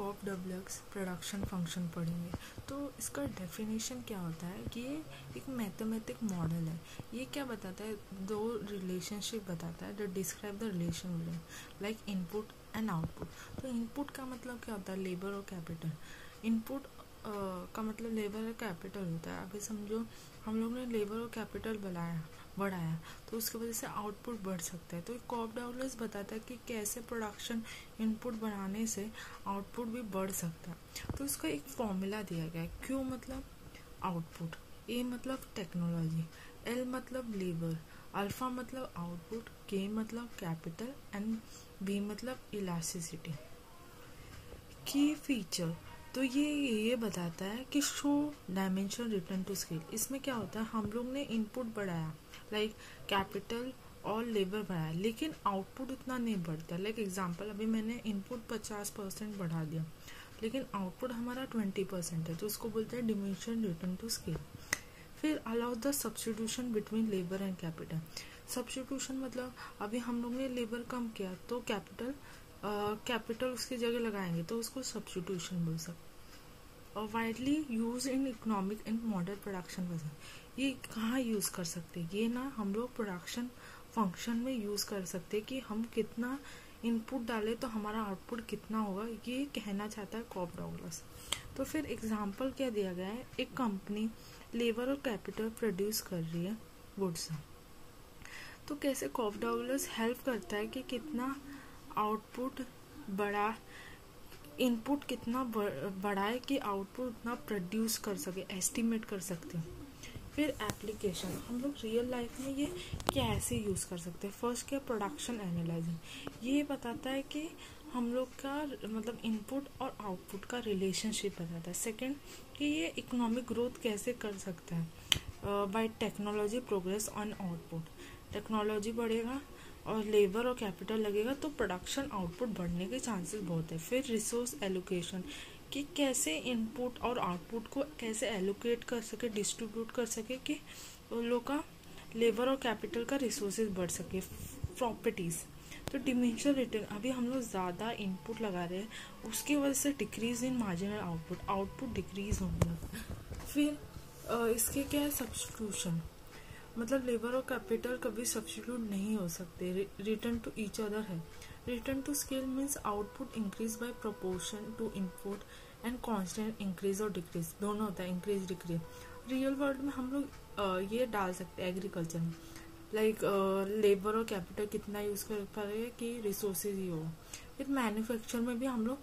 Corp W X production function पढ़ेंगे। तो इसका डेफिनेशन क्या होता है कि ये एक मैथमेटिक मॉडल है। ये क्या बताता है, दो रिलेशनशिप बताता है जो describe the relation between like input and output. तो इनपुट का मतलब क्या होता है, लेबर और कैपिटल। इनपुट का मतलब लेबर और कैपिटल होता है। अभी समझो हम लोग ने लेबर और कैपिटल बढ़ाया तो उसकी वजह से आउटपुट बढ़ सकता है। तो कॉप डब्ल्यू एक्स बताता है कि कैसे प्रोडक्शन इनपुट बढ़ाने से आउटपुट भी बढ़ सकता है। तो इसका एक फॉर्मूला दिया गया है। क्यू मतलब आउटपुट, ए मतलब टेक्नोलॉजी, एल मतलब लेबर, अल्फा मतलब आउटपुट, के मतलब कैपिटल एंड बी मतलब इलास्टिसिटी। की फीचर तो ये बताता है कि show dimension return to scale. इसमें क्या होता है, हम लोग ने इनपुट बढ़ाया लाइक कैपिटल और लेबर बढ़ाया, लेकिन आउटपुट उतना नहीं बढ़ता। लाइक एग्जांपल, अभी मैंने इनपुट 50% बढ़ा दिया लेकिन आउटपुट हमारा 20% है, तो उसको बोलते हैं डिमेंशन रिटर्न टू स्केल। फिर allow the substitution between labour and capital. Substitution मतलब अभी हम लोग ने लेबर कम किया तो कैपिटल उसकी जगह लगाएंगे तो उसको सब्स्टिट्यूशन बोल सकते। और widely use in economic and modern production वजह, ये कहाँ यूज कर सकते हैं, ये ना हम लोग प्रोडक्शन फंक्शन में यूज कर सकते हैं कि हम कितना इनपुट डालें तो हमारा आउटपुट कितना होगा, ये कहना चाहता है कॉप डग्लस। तो फिर एग्जाम्पल क्या दिया गया है, एक कंपनी लेबर और कैपिटल प्रोड्यूस कर रही है गुड्स, तो कैसे कॉप डग्लस हेल्प करता है कि कितना आउटपुट बढ़ा, इनपुट कितना बढ़ाए कि आउटपुट उतना प्रोड्यूस कर सके, एस्टिमेट कर सकते हैं। फिर एप्लीकेशन, हम लोग रियल लाइफ में ये कैसे यूज़ कर सकते हैं। फर्स्ट क्या, प्रोडक्शन एनालाइजिंग, ये बताता है कि हम लोग का मतलब इनपुट और आउटपुट का रिलेशनशिप बताता है। सेकंड कि ये इकोनॉमिक ग्रोथ कैसे कर सकता है, bye technology progress on output. Technology बढ़ेगा और लेबर और कैपिटल लगेगा तो प्रोडक्शन आउटपुट बढ़ने के चांसेस बहुत है। फिर रिसोर्स एलोकेशन, कि कैसे इनपुट और आउटपुट को कैसे एलोकेट कर सके, डिस्ट्रीब्यूट कर सके कि उन लोग का लेबर और कैपिटल का रिसोर्सेज बढ़ सके। प्रॉपर्टीज, तो डिमेंशन रिटर्न, अभी हम लोग ज़्यादा इनपुट लगा रहे हैं उसकी वजह से decrease in marginal output decrease होने लगा। फिर इसके क्या है, सब्स्टिट्यूशन, मतलब लेबर और कैपिटल कभी सब्स्टिट्यूट नहीं हो सकते, रिटर्न टू ईच अदर है। Return to scale means output increase by proportion to input and constant increase और डिक्रीज दोनों होता है, इंक्रीज डिक्रीज। रियल वर्ल्ड में हम लोग ये डाल सकते हैं एग्रीकल्चर में, लाइक लेबर और कैपिटल कितना यूज कर पा रहे हैं कि रिसोर्सेज ही हो। फिर मैन्युफैक्चर में भी हम लोग